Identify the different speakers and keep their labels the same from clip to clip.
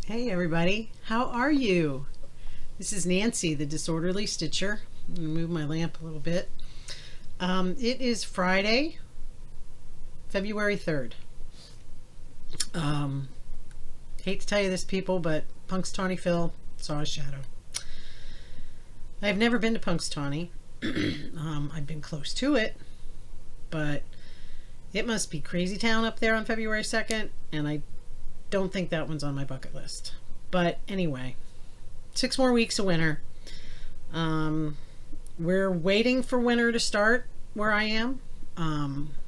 Speaker 1: Hey everybody, how are you? This is Nancy, the Disorderly Stitcher. I'm going to move my lamp a little bit. It is Friday, February 3rd. Hate to tell you this, people, but Punxsutawney Phil saw a shadow. I've never been to Punxsutawney. I've been close to it, but it must be crazy town up there on February 2nd, and I don't think that one's on my bucket list. But anyway, 6 more weeks of winter. We're waiting for winter to start where I am.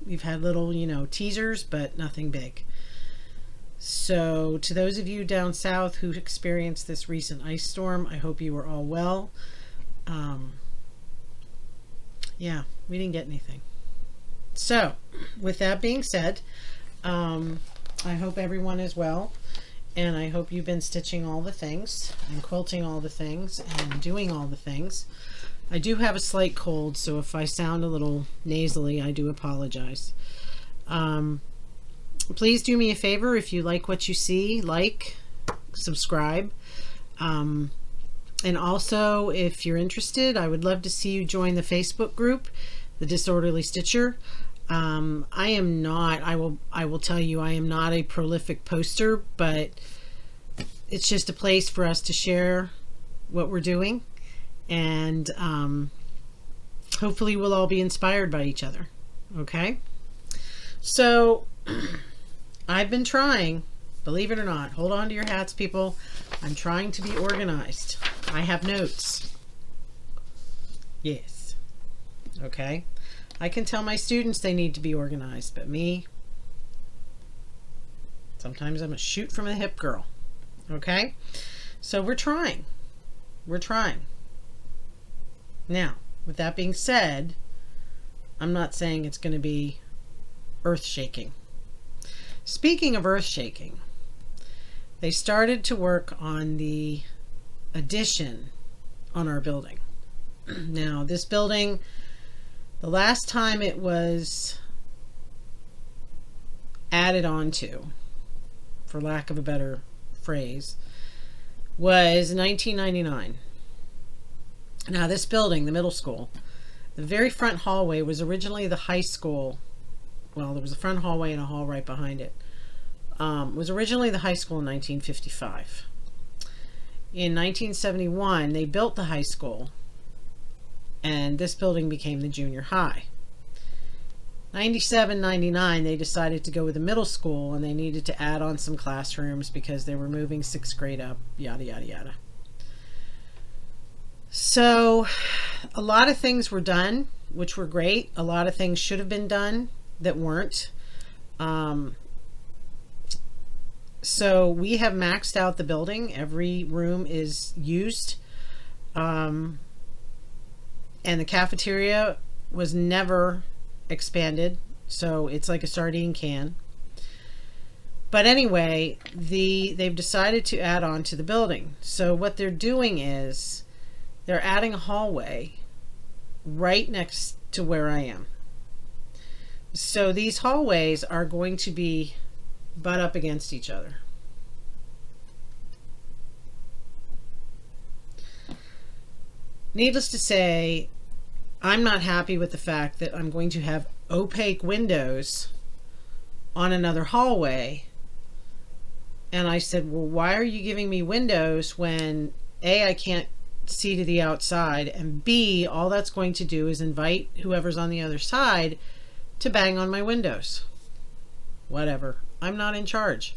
Speaker 1: We've had little, teasers, but nothing big. So to those of you down south who experienced this recent ice storm, I hope you were all well. Yeah, we didn't get anything. So with that being said, I hope everyone is well, and I hope you've been stitching all the things and quilting all the things and doing all the things. I do have a slight cold, so if I sound a little nasally, I do apologize. Please do me a favor, if you like what you see, subscribe, and also if you're interested, I would love to see you join the Facebook group, The Disorderly Stitcher. I will tell you, I am not a prolific poster, but it's just a place for us to share what we're doing, and hopefully we'll all be inspired by each other. Okay, so I've been trying, believe it or not, hold on to your hats, people. I'm trying to be organized. I have notes. Yes. Okay. I can tell my students they need to be organized, but me, sometimes I'm a shoot from the hip girl. Okay? So we're trying. We're trying. Now, with that being said, I'm not saying it's going to be earth-shaking. Speaking of earth-shaking, they started to work on the addition on our building. Now, this building, the last time it was added on to, for lack of a better phrase, was 1999. Now this building, the middle school, the very front hallway was originally the high school. Well, there was a front hallway and a hall right behind it. Was originally the high school in 1955. In 1971, they built the high school, and this building became the junior high. 97, 99, they decided to go with the middle school, and they needed to add on some classrooms because they were moving 6th grade up, yada, yada, yada. So a lot of things were done, which were great. A lot of things should have been done that weren't. So we have maxed out the building. Every room is used. And the cafeteria was never expanded, so it's like a sardine can. But anyway, they've decided to add on to the building. So what they're doing is they're adding a hallway right next to where I am. So these hallways are going to be butt up against each other. Needless to say, I'm not happy with the fact that I'm going to have opaque windows on another hallway. And I said, well, why are you giving me windows when A, I can't see to the outside, and B, all that's going to do is invite whoever's on the other side to bang on my windows. Whatever. I'm not in charge.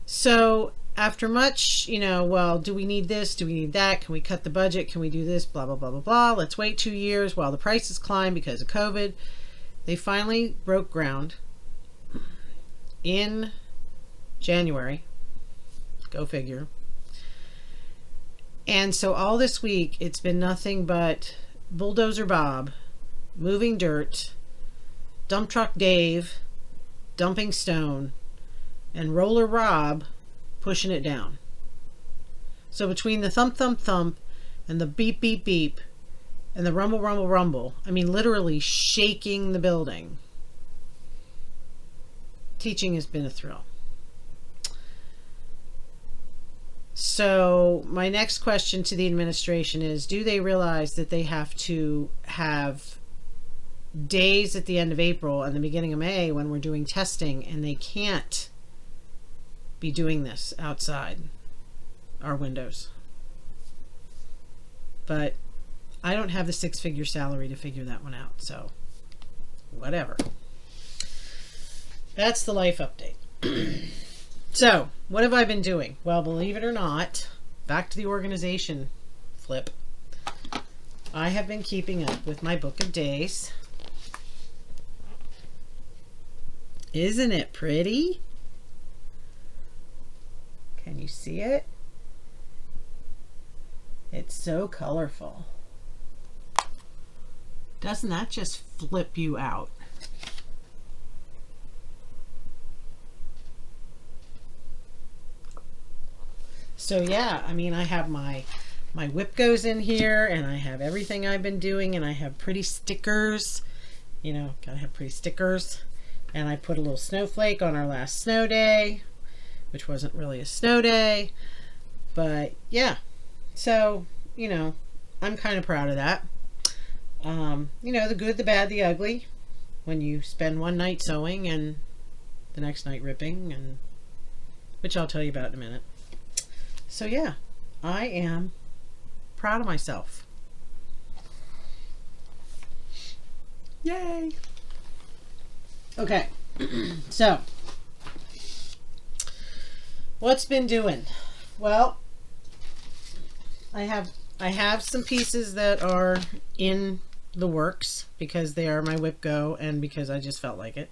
Speaker 1: So after much, well, do we need this? Do we need that? Can we cut the budget? Can we do this? Blah, blah, blah, blah, blah. Let's wait 2 years while the prices climb because of COVID. They finally broke ground in January. Go figure. And so all this week, it's been nothing but Bulldozer Bob moving dirt, Dump Truck Dave dumping stone, and Roller Rob pushing it down. So between the thump, thump, thump, and the beep, beep, beep, and the rumble, rumble, rumble, I mean literally shaking the building, teaching has been a thrill. So my next question to the administration is, do they realize that they have to have days at the end of April and the beginning of May when we're doing testing, and they can't be doing this outside our windows? But I don't have the 6-figure salary to figure that one out, so whatever. That's the life update. So, what have I been doing? Well, believe it or not, back to the organization flip. I have been keeping up with my book of days. Isn't it pretty? Can you see it? It's so colorful. Doesn't that just flip you out? So yeah, I mean, I have my WIPGOs in here, and I have everything I've been doing, and I have pretty stickers. You know, gotta have pretty stickers. And I put a little snowflake on our last snow day, which wasn't really a snow day. But yeah, so, you know, I'm kind of proud of that. You know, the good, the bad, the ugly. When you spend one night sewing and the next night ripping, and which I'll tell you about in a minute. So yeah, I am proud of myself. Yay! Okay, so what's been doing? Well, I have some pieces that are in the works because they are my WIPGO and because I just felt like it.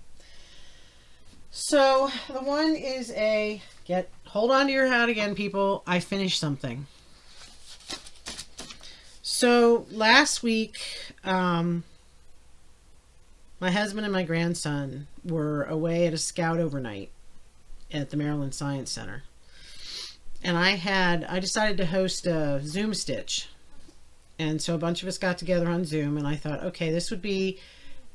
Speaker 1: So the one is hold on to your hat again, people. I finished something. So last week, my husband and my grandson were away at a scout overnight at the Maryland Science Center. And I decided to host a Zoom stitch. And so a bunch of us got together on Zoom, and I thought, okay, this would be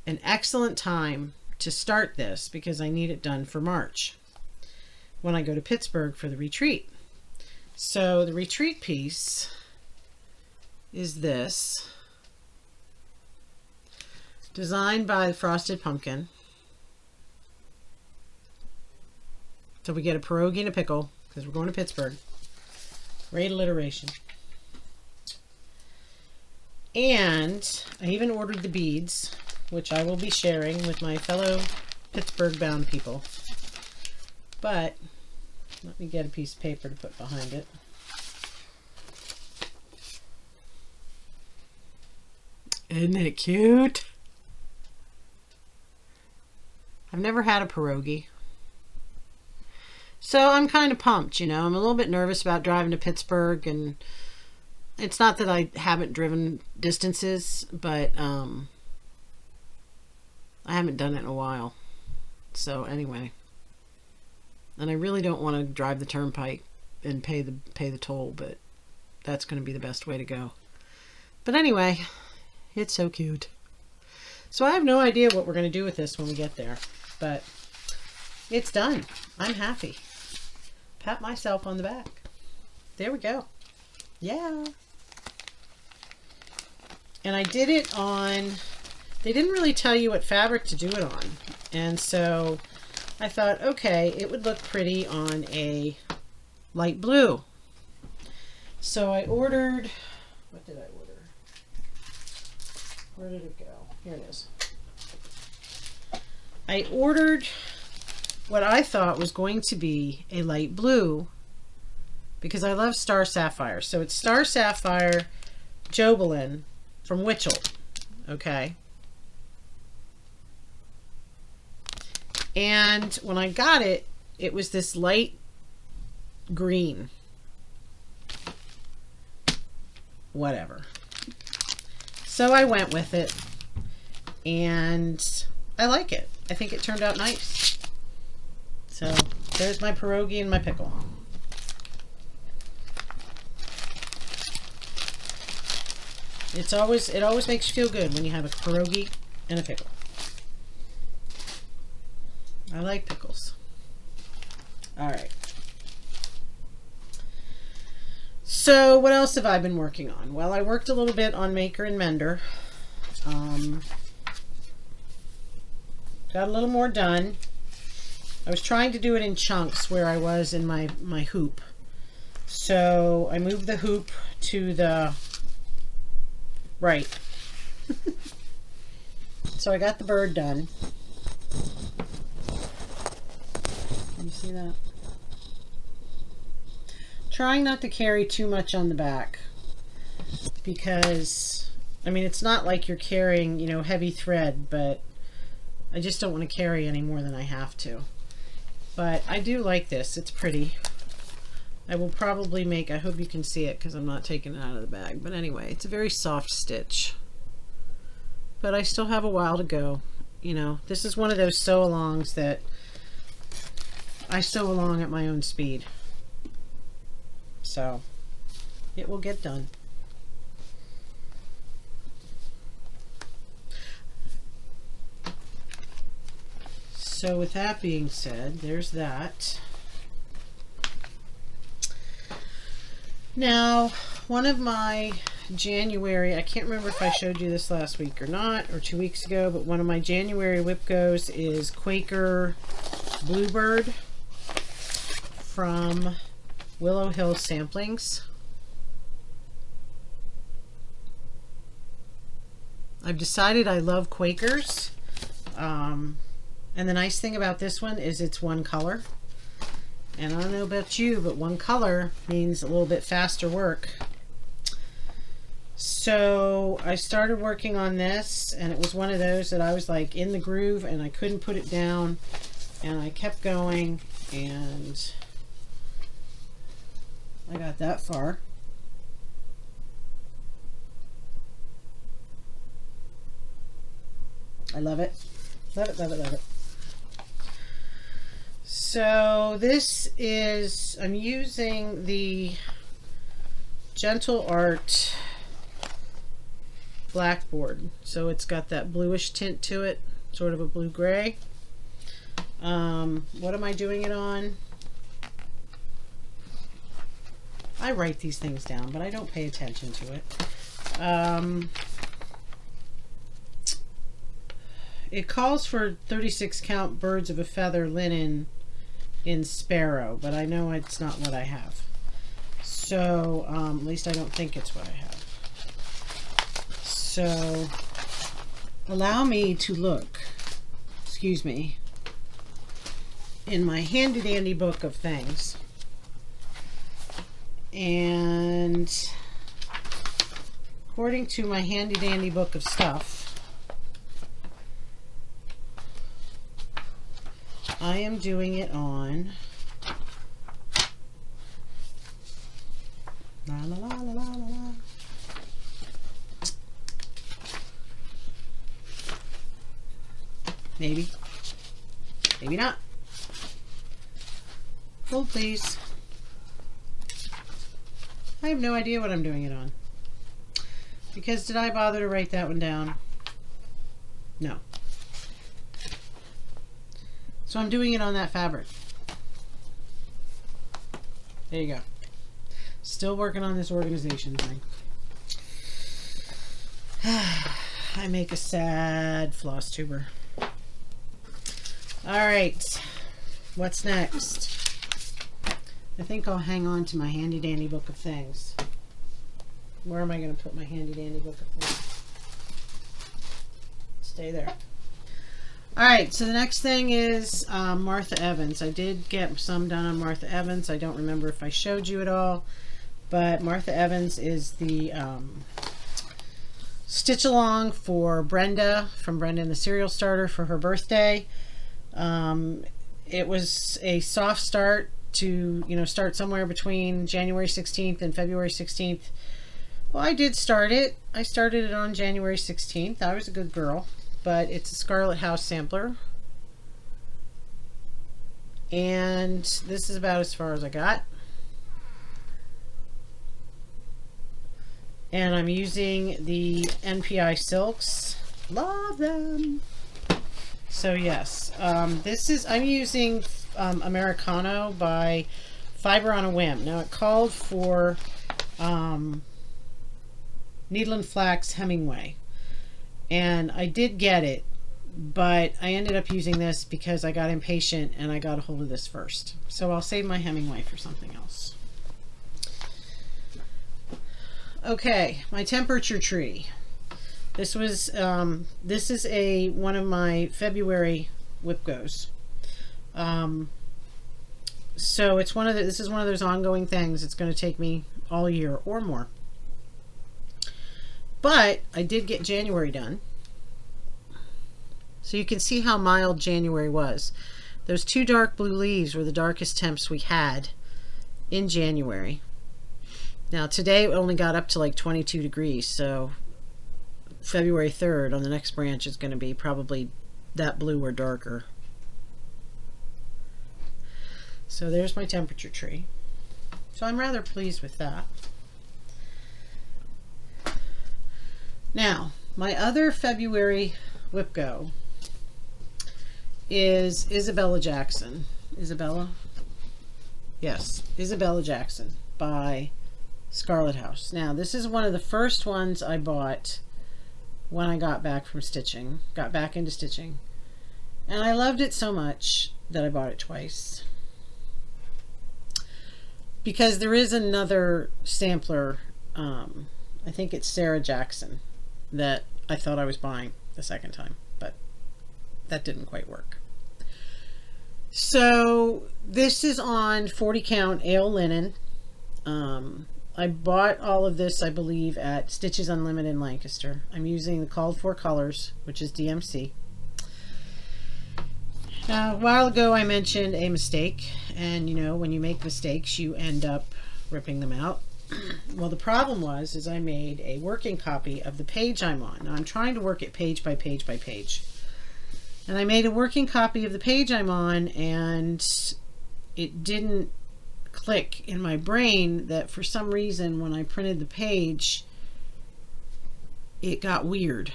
Speaker 1: an excellent time to start this because I need it done for March when I go to Pittsburgh for the retreat. So the retreat piece is this, designed by the Frosted Pumpkin. So we get a pierogi and a pickle because we're going to Pittsburgh. Great alliteration. And I even ordered the beads, which I will be sharing with my fellow Pittsburgh-bound people. But let me get a piece of paper to put behind it. Isn't it cute? I've never had a pierogi. So I'm kind of pumped, you know. I'm a little bit nervous about driving to Pittsburgh, and it's not that I haven't driven distances, but I haven't done it in a while. So anyway, and I really don't want to drive the turnpike and pay the toll, but that's going to be the best way to go. But anyway, it's so cute. So I have no idea what we're going to do with this when we get there, but it's done. I'm happy. Pat myself on the back. There we go. Yeah. And I did it on, they didn't really tell you what fabric to do it on. And so I thought, okay, it would look pretty on a light blue. So I ordered, what did I order? Where did it go? Here it is. I ordered what I thought was going to be a light blue because I love Star Sapphire. So it's Star Sapphire Jobelin from Whitchell. Okay. And when I got it, it was this light green. Whatever. So I went with it, and I like it. I think it turned out nice. So there's my pierogi and my pickle. It always makes you feel good when you have a pierogi and a pickle. I like pickles. All right. So what else have I been working on? Well, I worked a little bit on Maker and Mender. Got a little more done. I was trying to do it in chunks where I was in my hoop. So I moved the hoop to the right. So I got the bird done. Can you see that? Trying not to carry too much on the back because, I mean, it's not like you're carrying, you know, heavy thread, but I just don't want to carry any more than I have to. But I do like this. It's pretty. I will probably make, I hope you can see it because I'm not taking it out of the bag. But anyway, it's a very soft stitch. But I still have a while to go. You know, this is one of those sew-alongs that I sew along at my own speed. So it will get done. So with that being said, there's that. Now, one of my January, I can't remember if I showed you this last week or not, or 2 weeks ago, but one of my January WIPGOs is Quaker Bluebird from Willow Hill Samplings. I've decided I love Quakers. And the nice thing about this one is it's one color. And I don't know about you, but one color means a little bit faster work. So I started working on this, and it was one of those that I was like in the groove and I couldn't put it down, and I kept going, and I got that far. I love it. Love it, love it, love it. So this is, I'm using the Gentle Art blackboard. So it's got that bluish tint to it, sort of a blue-gray. What am I doing it on? I write these things down, but I don't pay attention to it. It calls for 36 count birds of a feather linen in Sparrow, but I know it's not what I have. So, at least I don't think it's what I have. So, allow me to look, excuse me, in my handy dandy book of things. And according to my handy dandy book of stuff, I am doing it on la la la la la la. Maybe. Maybe not. Hold please. I have no idea what I'm doing it on. Because did I bother to write that one down? No. So I'm doing it on that fabric. There you go. Still working on this organization thing. I make a sad floss tuber. Alright. What's next? I think I'll hang on to my handy dandy book of things. Where am I going to put my handy dandy book of things? Stay there. Alright, so the next thing is Martha Evans. I did get some done on Martha Evans. I don't remember if I showed you at all, but Martha Evans is the stitch along for Brenda, from Brenda and the Cereal Starter, for her birthday. It was a soft start to, you know, start somewhere between January 16th and February 16th. Well, I did start it. I started it on January 16th. I was a good girl. But it's a Scarlet House sampler. And this is about as far as I got. And I'm using the NPI silks. Love them. So yes, this is, I'm using Americano by Fiber on a Whim. Now it called for Needle and Flax Hemingway. And I did get it, but I ended up using this because I got impatient and I got a hold of this first. So I'll save my Hemingway for something else. Okay, my temperature tree. This was this is one of my February WIPGOs. So it's this is one of those ongoing things. It's going to take me all year or more. But I did get January done. So you can see how mild January was. Those 2 dark blue leaves were the darkest temps we had in January. Now today it only got up to like 22 degrees, so February 3rd on the next branch is going to be probably that blue or darker. So there's my temperature tree. So I'm rather pleased with that. Now, my other February WIPGO is Isabella Jackson. Isabella? Yes, Isabella Jackson by Scarlet House. Now, this is one of the first ones I bought when I got back from stitching, got back into stitching. And I loved it so much that I bought it twice. Because there is another sampler, I think it's Sarah Jackson, that I thought I was buying the second time, but that didn't quite work. So this is on 40 count ale linen. I bought all of this, I believe, at Stitches Unlimited in Lancaster. I'm using the called for colors, which is DMC. Now, a while ago I mentioned a mistake, and you know, when you make mistakes you end up ripping them out. Well, the problem is I made a working copy of the page I'm on. Now I'm trying to work it page by page by page. And I made a working copy of the page I'm on, and it didn't click in my brain that for some reason when I printed the page it got weird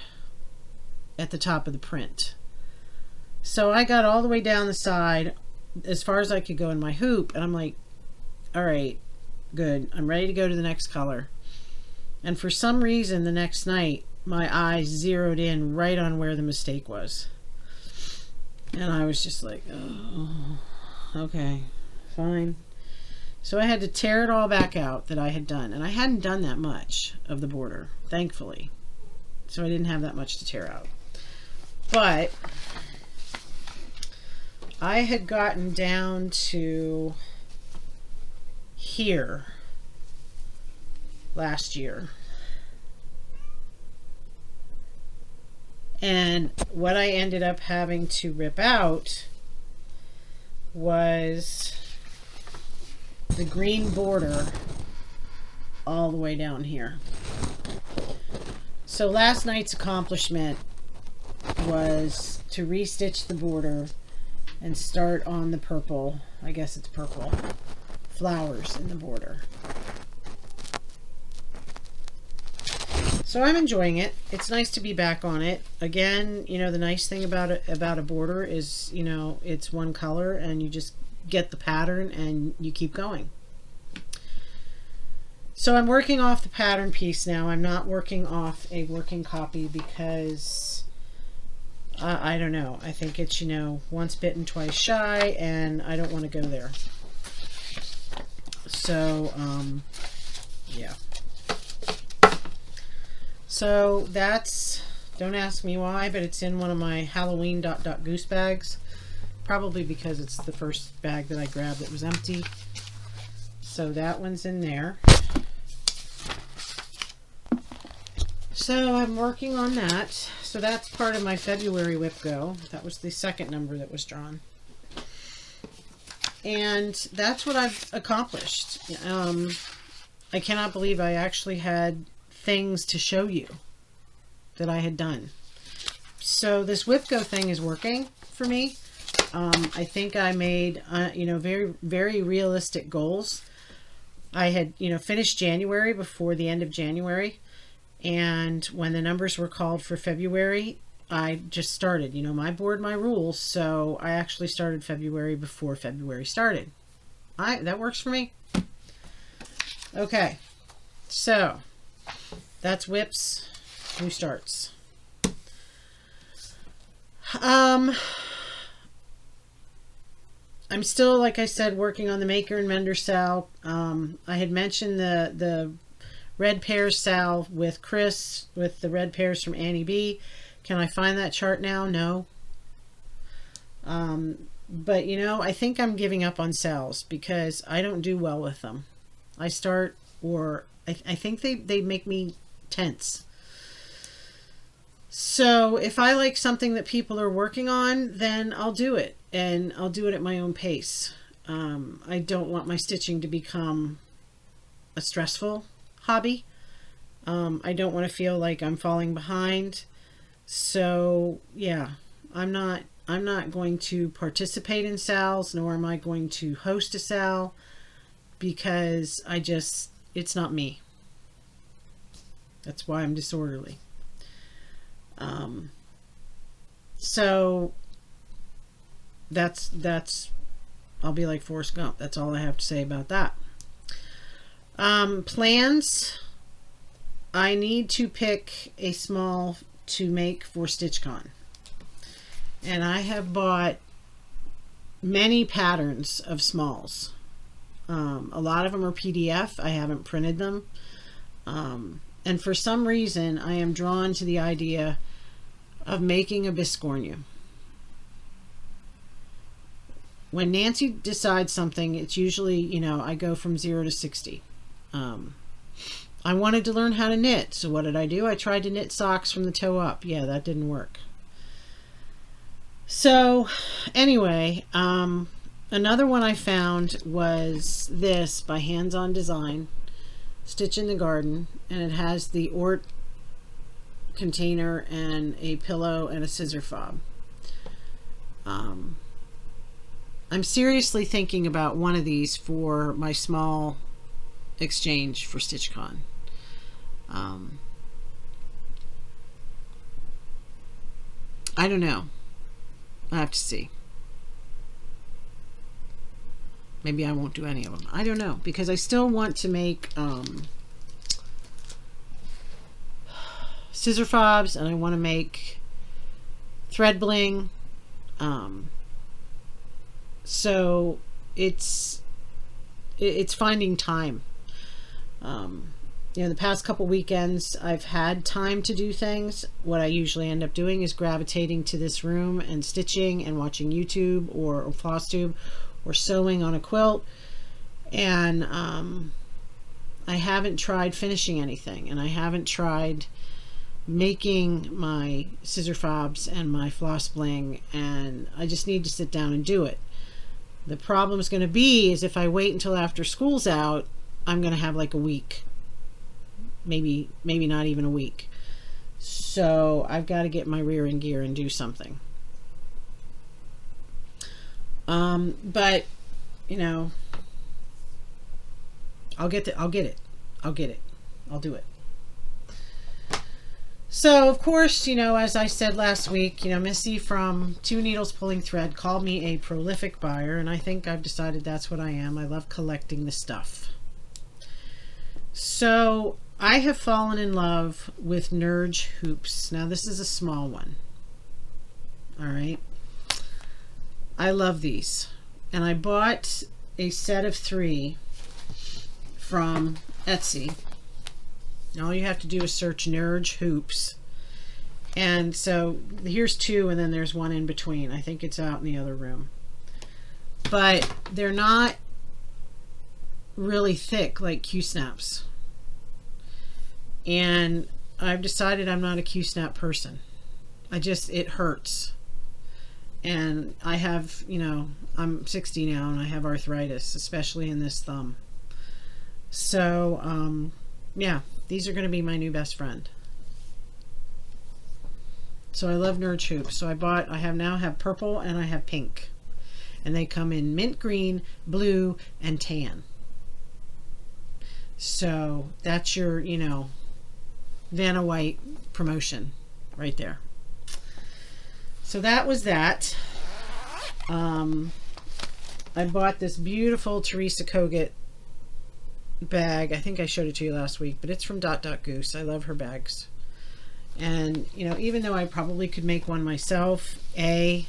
Speaker 1: at the top of the print. So I got all the way down the side as far as I could go in my hoop, and I'm like, all right, good, I'm ready to go to the next color. And for some reason the next night my eyes zeroed in right on where the mistake was, and I was just like, oh, okay, fine. So I had to tear it all back out that I had done, and I hadn't done that much of the border, thankfully, so I didn't have that much to tear out. But I had gotten down to here last year, and what I ended up having to rip out was the green border all the way down here. So last night's accomplishment was to restitch the border and start on the purple, I guess it's purple, flowers in the border. So I'm enjoying it. It's nice to be back on it. Again, you know, the nice thing about a border is, you know, it's one color and you just get the pattern and you keep going. So I'm working off the pattern piece now. I'm not working off a working copy because I don't know. I think it's, you know, once bitten, twice shy, and I don't want to go there. So, yeah. So that's, don't ask me why, but it's in one of my Halloween ... goose bags. Probably because it's the first bag that I grabbed that was empty. So that one's in there. So I'm working on that. So that's part of my February WIPGO. That was the second number that was drawn. And that's what I've accomplished. I cannot believe I actually had things to show you that I had done. So this WIPGO thing is working for me. I think I made, you know, very, very realistic goals. I had, you know, finished January before the end of January. And when the numbers were called for February, I just started, you know, my board, my rules. So I actually started February before February started. That works for me. Okay. So that's WIP's New Starts. I'm still, like I said, working on the Maker and Mender Sal. I had mentioned the red pears Sal with Chris, with the red pears from Annie B. Can I find that chart now? No. But you know, I think I'm giving up on sales because I don't do well with them. I start, or I think they make me tense. So if I like something that people are working on, then I'll do it, and I'll do it at my own pace. I don't want my stitching to become a stressful hobby. I don't want to feel like I'm falling behind. So yeah, I'm not going to participate in sals, nor am I going to host a sal, because it's not me. That's why I'm disorderly. So that's I'll be like Forrest Gump. That's all I have to say about that. Plans. I need to pick a small to make for StitchCon. And I have bought many patterns of smalls. A lot of them are PDF. I haven't printed them. And for some reason, I am drawn to the idea of making a biscornu. When Nancy decides something, it's usually, you know, I go from 0 to 60. I wanted to learn how to knit, so what did I do? I tried to knit socks from the toe up. Yeah, that didn't work. So anyway, another one I found was this by Hands On Design, Stitch in the Garden, and it has the Ort container and a pillow and a scissor fob. I'm seriously thinking about one of these for my small exchange for StitchCon. I don't know. I have to see. Maybe I won't do any of them. I don't know, because I still want to make scissor fobs, and I want to make thread bling. So it's finding time. You know, the past couple weekends I've had time to do things. What I usually end up doing is gravitating to this room and stitching and watching YouTube or Flosstube or sewing on a quilt. And I haven't tried finishing anything, and I haven't tried making my scissor fobs and my floss bling, and I just need to sit down and do it. The problem is going to be is if I wait until after school's out, I'm going to have like a week, maybe not even a week. So I've got to get my rear in gear and do something. But you know, I'll get it. I'll do it. So, of course, you know, as I said last week, you know, Missy from Two Needles Pulling Thread called me a prolific buyer, and I think I've decided that's what I am. I love collecting the stuff. So, I have fallen in love with Nerge hoops. Now, this is a small one. All right. I love these. And I bought a set of 3 from Etsy. All you have to do is search Nerge hoops, and so here's 2, and then there's 1 in between. I think it's out in the other room, but they're not really thick like Q-snaps, and I've decided I'm not a Q-snap person. It hurts, and I have, you know, I'm 60 now and I have arthritis, especially in this thumb. So yeah, these are going to be my new best friend. So I love Nerge hoops. So I now have purple and I have pink. And they come in mint green, blue, and tan. So that's your, you know, Vanna White promotion right there. So that was that. I bought this beautiful Teresa Kogut bag. I think I showed it to you last week, but it's from Dot Dot Goose. I love her bags. And, you know, even though I probably could make one myself, I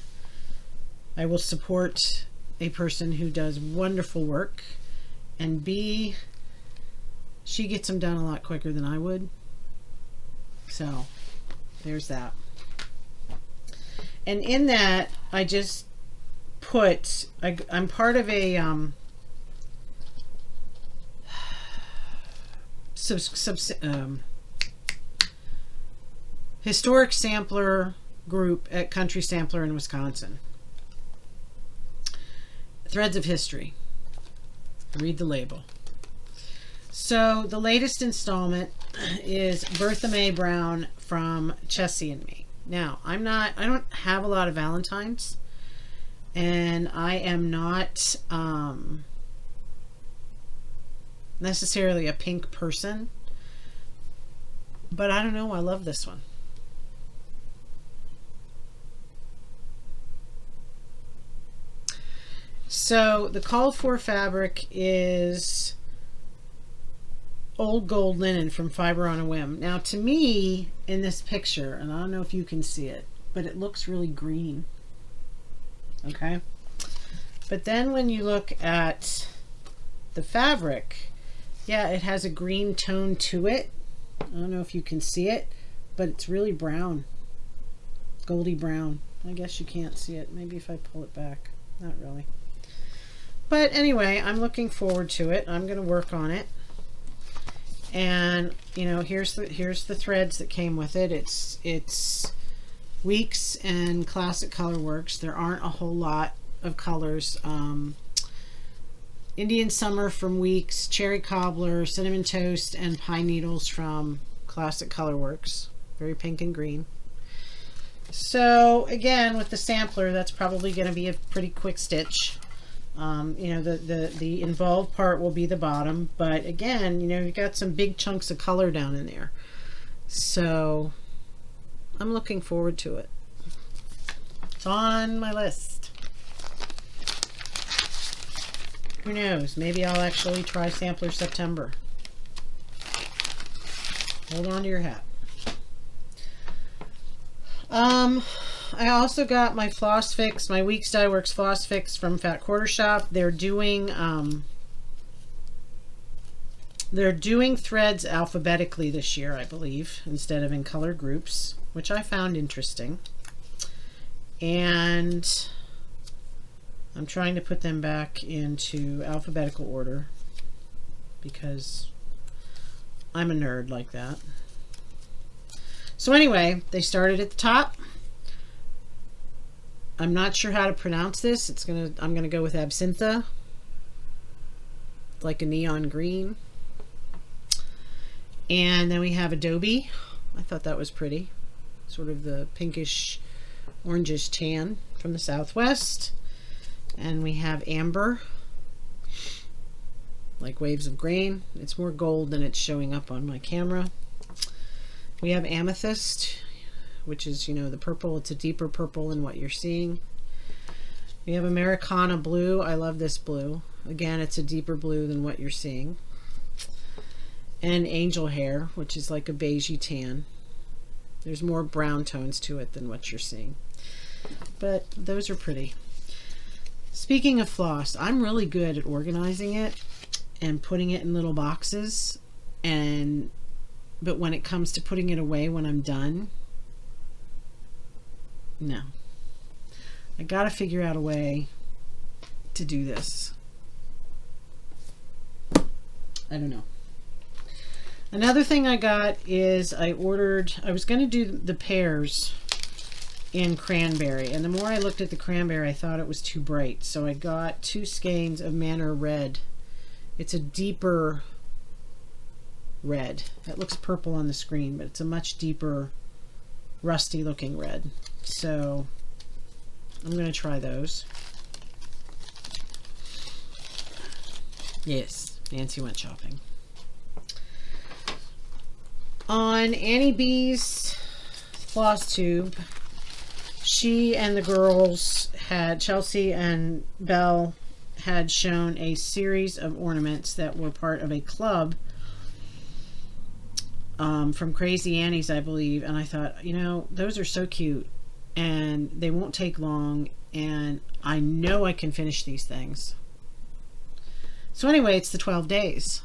Speaker 1: will support a person who does wonderful work, and B, she gets them done a lot quicker than I would. So there's that. And in that, I just put, I'm part of a historic sampler group at Country Sampler in Wisconsin. Threads of History. Read the label. So the latest installment is Bertha Mae Brown from Chessie and Me. Now, I don't have a lot of Valentines, and I am not necessarily a pink person, but I don't know, I love this one. So the called for fabric is old gold linen from Fiber on a Whim. Now, to me, in this picture, and I don't know if you can see it, but it looks really green. Okay? But then when you look at the fabric, yeah, it has a green tone to it. I don't know if you can see it, but it's really brown. Goldy brown. I guess you can't see it. Maybe if I pull it back. Not really. But anyway, I'm looking forward to it. I'm going to work on it. And, you know, here's the threads that came with it. It's Weeks and Classic Colorworks. There aren't a whole lot of colors. Indian Summer from Weeks, Cherry Cobbler, Cinnamon Toast, and Pine Needles from Classic Colorworks. Very pink and green. So again, with the sampler, that's probably going to be a pretty quick stitch. You know, the involved part will be the bottom, but again, you know, you've got some big chunks of color down in there. So I'm looking forward to it. It's on my list. Who knows? Maybe I'll actually try Sampler September. Hold on to your hat. I also got my Floss Fix, my Weeks Dye Works Floss Fix from Fat Quarter Shop. They're doing threads alphabetically this year, I believe, instead of in color groups, which I found interesting. And I'm trying to put them back into alphabetical order because I'm a nerd like that. So anyway, they started at the top. I'm not sure how to pronounce this. I'm gonna go with Absintha, like a neon green. And then we have Adobe. I thought that was pretty. Sort of the pinkish, orangish tan from the Southwest. And we have Amber, like Waves of Grain. It's more gold than it's showing up on my camera. We have Amethyst, which is, you know, the purple. It's a deeper purple than what you're seeing. We have Americana Blue. I love this blue. Again, it's a deeper blue than what you're seeing. And Angel Hair, which is like a beigey tan. There's more brown tones to it than what you're seeing. But those are pretty. Speaking of floss, I'm really good at organizing it and putting it in little boxes. But when it comes to putting it away when I'm done, no. I gotta figure out a way to do this. I don't know. Another thing I got is I was going to do the pears in cranberry, and the more I looked at the cranberry, I thought it was too bright. So I got 2 skeins of Manor Red. It's a deeper red. That looks purple on the screen, but it's a much deeper, rusty looking red. So I'm going to try those. Yes, Nancy went shopping. On Annie B's floss tube, she and the girls had, Chelsea and Belle had shown a series of ornaments that were part of a club from Crazy Annie's, I believe, and I thought, you know, those are so cute and they won't take long, and I know I can finish these things. So anyway, it's the 12 days,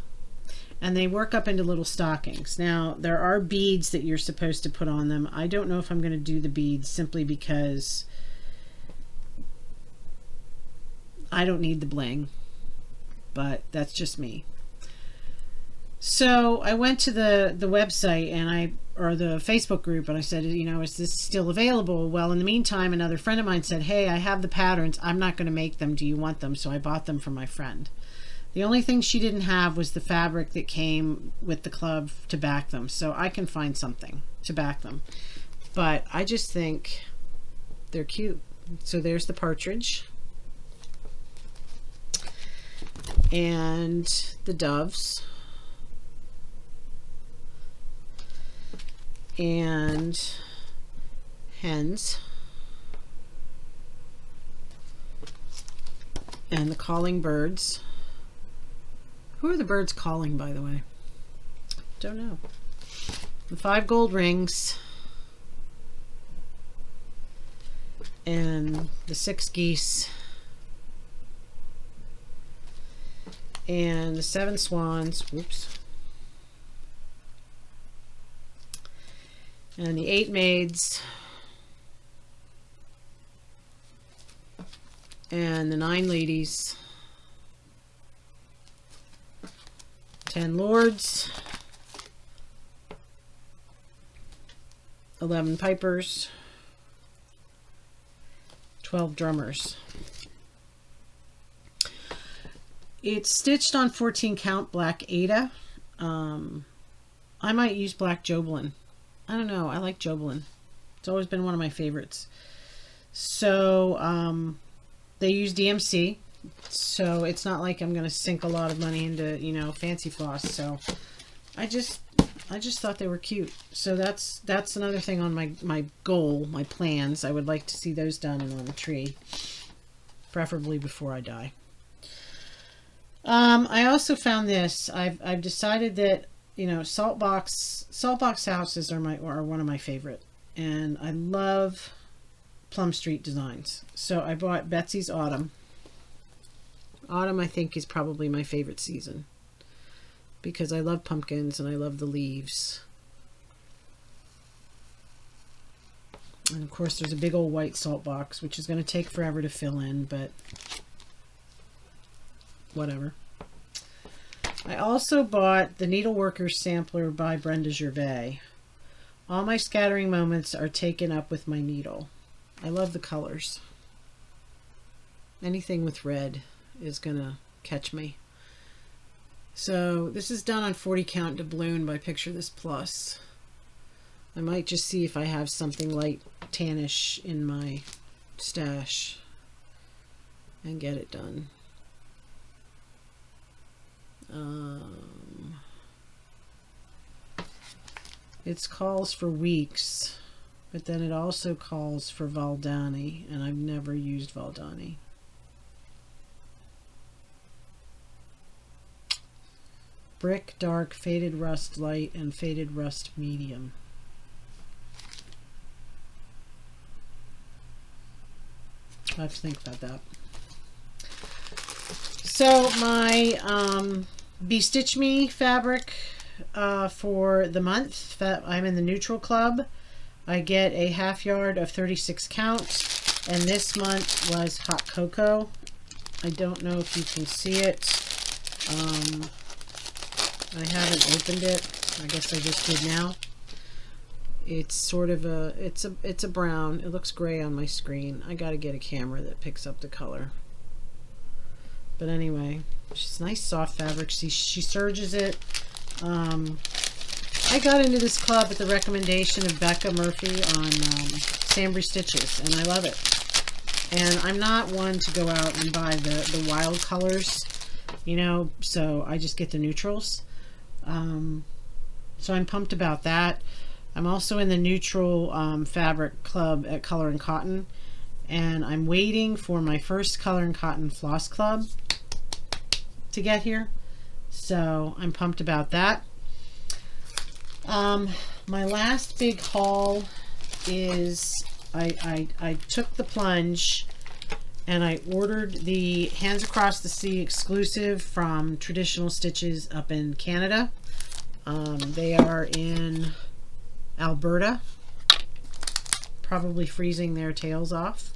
Speaker 1: and they work up into little stockings. Now, there are beads that you're supposed to put on them. I don't know if I'm going to do the beads simply because I don't need the bling, but that's just me. So I went to the website or the Facebook group, and I said, you know, is this still available? Well, in the meantime, another friend of mine said, hey, I have the patterns. I'm not going to make them. Do you want them? So I bought them from my friend. The only thing she didn't have was the fabric that came with the club to back them. So I can find something to back them. But I just think they're cute. So there's the partridge. And the doves. And hens. And the calling birds. Who are the birds calling, by the way? Don't know. The 5 gold rings. And the 6 geese. And the 7 swans. Whoops. And the 8 maids. And the 9 ladies. 10 lords. 11 pipers. 12 drummers. It's stitched on 14 count black Ada. I might use black Joblin. I don't know. I like Joblin. It's always been one of my favorites. So they use DMC. So it's not like I'm going to sink a lot of money into, you know, fancy floss. So I just thought they were cute. So that's another thing on my goal, my plans. I would like to see those done and on the tree, preferably before I die. I also found this. I've decided that, you know, salt box houses are one of my favorite, and I love Plum Street designs. So I bought Betsy's Autumn. Autumn, I think, is probably my favorite season because I love pumpkins and I love the leaves. And of course there's a big old white salt box, which is going to take forever to fill in, but whatever. I also bought the Needleworkers Sampler by Brenda Gervais. All my scattering moments are taken up with my needle. I love the colors. Anything with red is gonna catch me. So this is done on 40 count doubloon by Picture This Plus. I might just see if I have something light tannish in my stash and get it done. It calls for weeks, but then it also calls for Valdani, and I've never used Valdani. Brick dark, faded rust light, and faded rust medium. I have to think about that. So my Bestitch Me fabric for the month that I'm in the neutral club, I get a half yard of 36 count, and this month was Hot Cocoa. I don't know if you can see it. I haven't opened it. I guess I just did now. It's sort of it's a brown. It looks gray on my screen. I gotta get a camera that picks up the color. But anyway, she's nice soft fabric. She serges it. I got into this club at the recommendation of Becca Murphy on Sambry Stitches, and I love it. And I'm not one to go out and buy the wild colors, you know, so I just get the neutrals. So I'm pumped about that. I'm also in the neutral fabric club at Color and Cotton, and I'm waiting for my first Color and Cotton floss club. to get here. So I'm pumped about that. My last big haul is I took the plunge and I ordered the Hands Across the Sea exclusive from Traditional Stitches up in Canada. They are in Alberta, probably freezing their tails off.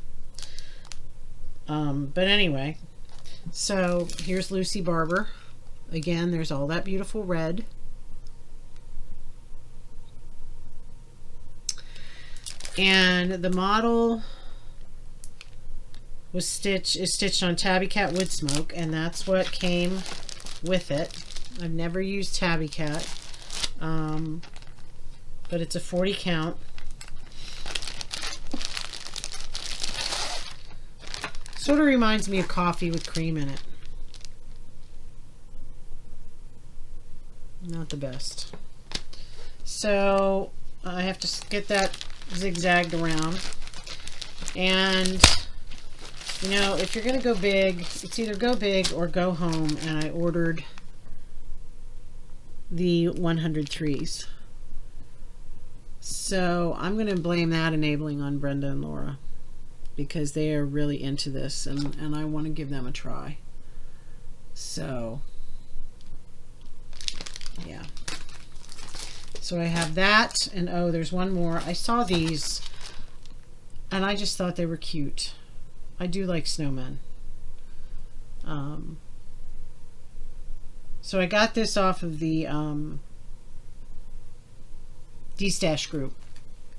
Speaker 1: But anyway, so here's Lucy Barber. Again, there's all that beautiful red. And the model is stitched on Tabby Cat Wood Smoke, and that's what came with it. I've never used Tabby Cat, but it's a 40 count. Sort of reminds me of coffee with cream in it. Not the best. So I have to get that zigzagged around. And you know, if you're gonna go big, it's either go big or go home, and I ordered the 103s. So I'm gonna blame that enabling on Brenda and Laura, because they are really into this, and I want to give them a try. So yeah. So I have that, and oh, there's one more. I saw these and I just thought they were cute. I do like snowmen. So I got this off of the D-Stash group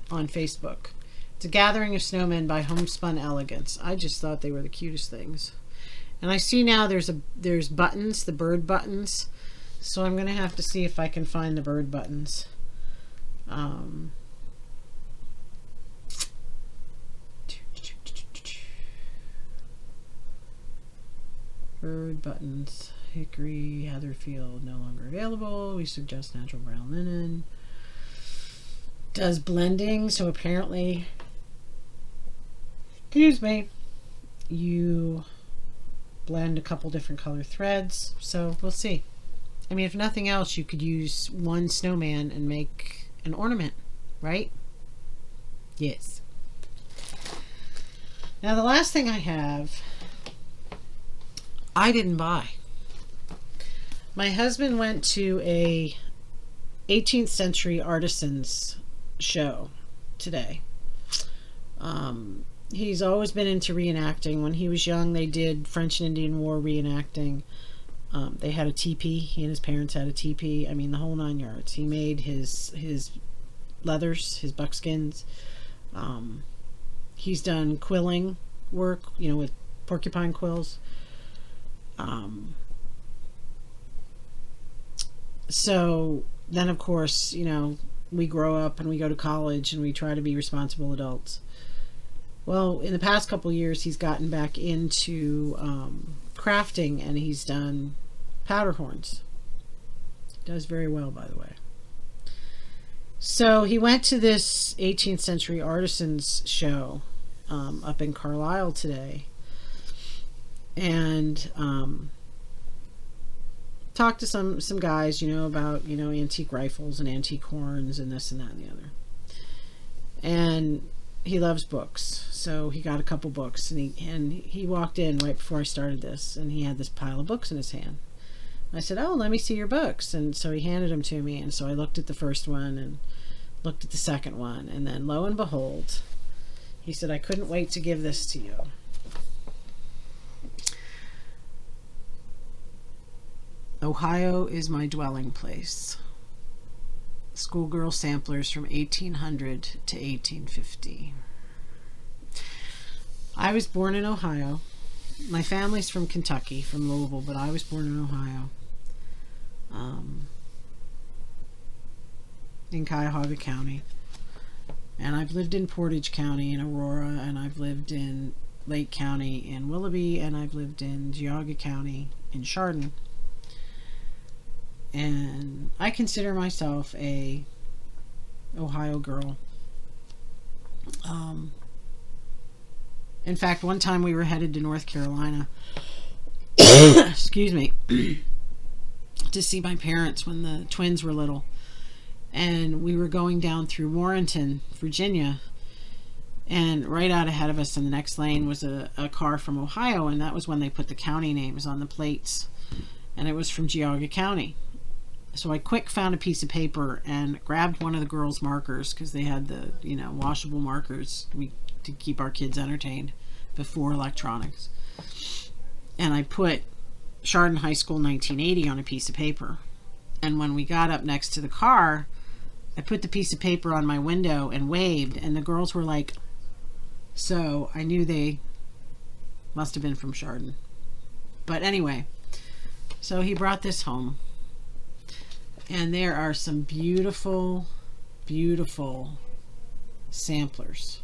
Speaker 1: on Facebook. It's a gathering of snowmen by Homespun Elegance. I just thought they were the cutest things. And I see now there's buttons, the bird buttons. So I'm going to have to see if I can find the bird buttons. Bird buttons. Hickory, Heatherfield, no longer available. We suggest natural brown linen. Does blending, so apparently, excuse me, you blend a couple different color threads. So we'll see. I mean, if nothing else, you could use one snowman and make an ornament, right? Yes. Now the last thing I have, I didn't buy. My husband went to a 18th century artisans show today. He's always been into reenacting. When he was young, they did French and Indian War reenacting. They had a teepee. He and his parents had a teepee. I mean, the whole 9 yards. He made his leathers, his buckskins. He's done quilling work, you know, with porcupine quills. So then, of course, you know, we grow up and we go to college and we try to be responsible adults. Well, in the past couple years, he's gotten back into crafting, and he's done powder horns. Does very well, by the way. So he went to this 18th century artisans show up in Carlisle today, and talked to some guys, you know, about, you know, antique rifles and antique horns and this and that and the other. And he loves books, so he got a couple books, and he walked in right before I started this, and he had this pile of books in his hand. I said, "Oh, let me see your books." And so he handed them to me, and so I looked at the first one and looked at the second one, and then lo and behold, he said, "I couldn't wait to give this to you." Ohio is my dwelling place. Schoolgirl samplers from 1800 to 1850. I was born in Ohio. My family's from Kentucky, from Louisville, but I was born in Ohio. In Cuyahoga County. And I've lived in Portage County in Aurora, and I've lived in Lake County in Willoughby, and I've lived in Geauga County in Chardon. And I consider myself a Ohio girl. In fact, one time we were headed to North Carolina. excuse me, to see my parents when the twins were little. And we were going down through Warrenton, Virginia, and right out ahead of us in the next lane was a car from Ohio, and that was when they put the county names on the plates, and it was from Geauga County. So I quick found a piece of paper and grabbed one of the girls' markers, because they had the, you know, washable markers to keep our kids entertained before electronics. And I put Chardon High School 1980 on a piece of paper. And when we got up next to the car, I put the piece of paper on my window and waved, and the girls were like, so I knew they must have been from Chardon. But anyway, so he brought this home. And there are some beautiful, beautiful samplers.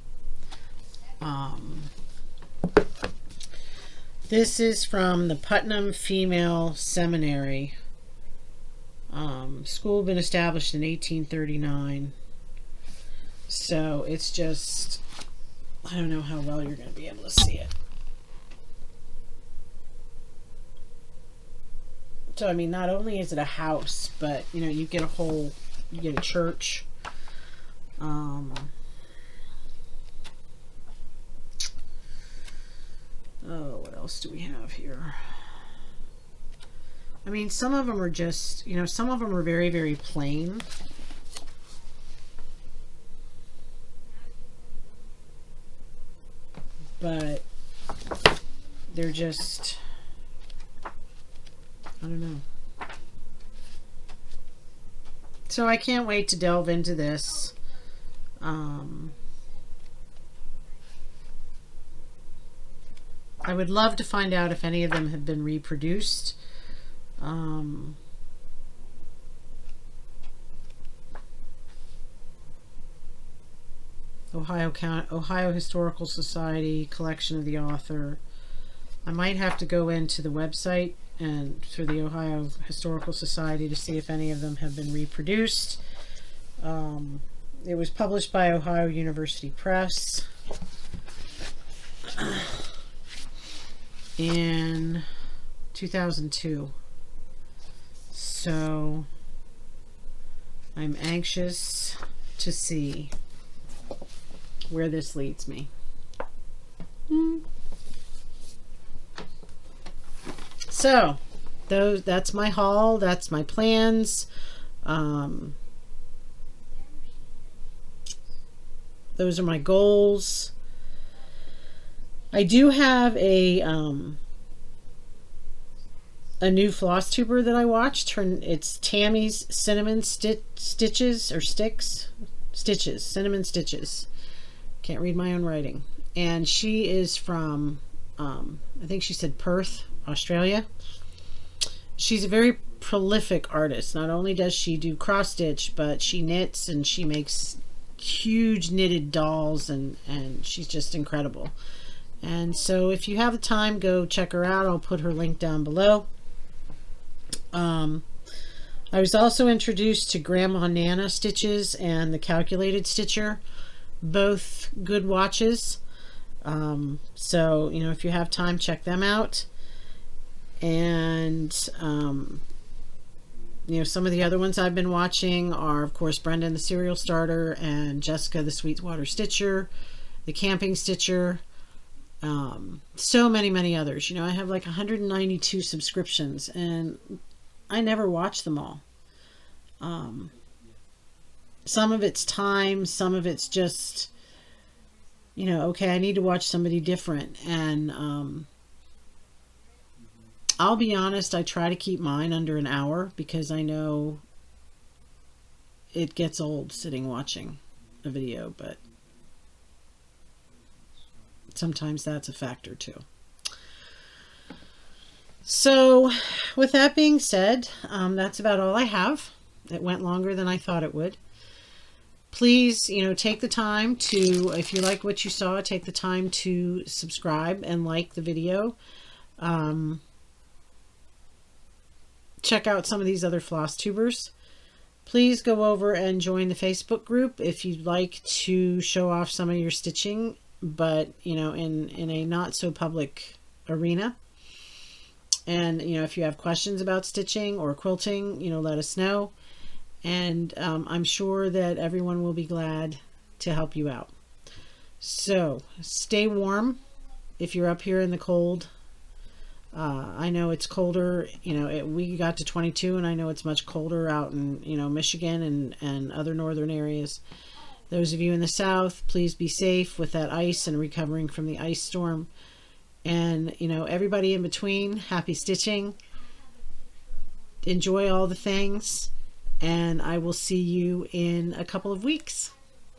Speaker 1: This is from the Putnam Female Seminary. School been established in 1839. So it's just, I don't know how well you're going to be able to see it. So, I mean, not only is it a house, but, you know, you get a church. Oh, what else do we have here? I mean, some of them are just, you know, some of them are very, very plain. But they're just, I don't know. So I can't wait to delve into this. I would love to find out if any of them have been reproduced. Ohio Historical Society, collection of the author. I might have to go into the website and for the Ohio Historical Society to see if any of them have been reproduced. It was published by Ohio University Press in 2002. So I'm anxious to see where this leads me. So that's my haul, that's my plans. Those are my goals. I do have a new Flosstuber that I watched. It's Tammy's Cinnamon Stitches or Stitches, Cinnamon Stitches. Can't read my own writing. And she is from, I think she said Perth, Australia. She's a very prolific artist. Not only does she do cross stitch, but she knits and she makes huge knitted dolls, and she's just incredible. And so if you have the time, go check her out. I'll put her link down below. I was also introduced to Grandmananastitches and the Calculated Stitcher, both good watches. So, you know, if you have time, check them out. And, you know, some of the other ones I've been watching are, of course, Brenda the Serial Starter and Jessica the Sweetwater Stitcher, the Camping Stitcher, so many others. You know, I have like 192 subscriptions and I never watch them all. Some of it's time, some of it's just, you know, okay, I need to watch somebody different. And I'll be honest, I try to keep mine under an hour because I know it gets old sitting watching a video, but sometimes that's a factor too. So with that being said, that's about all I have. It went longer than I thought it would. Please, you know, take the time to, if you like what you saw, take the time to subscribe and like the video. Check out some of these other Flosstubers. Please go over and join the Facebook group if you'd like to show off some of your stitching, but, you know, in a not so public arena. And, you know, if you have questions about stitching or quilting, you know, let us know. And I'm sure that everyone will be glad to help you out. So stay warm if you're up here in the cold. I know it's colder, you know, we got to 22, and I know it's much colder out in, you know, Michigan and other northern areas. Those of you in the south, please be safe with that ice and recovering from the ice storm. And, you know, everybody in between, happy stitching. Enjoy all the things. And I will see you in a couple of weeks.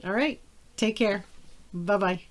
Speaker 1: All right. Take care. Bye-bye.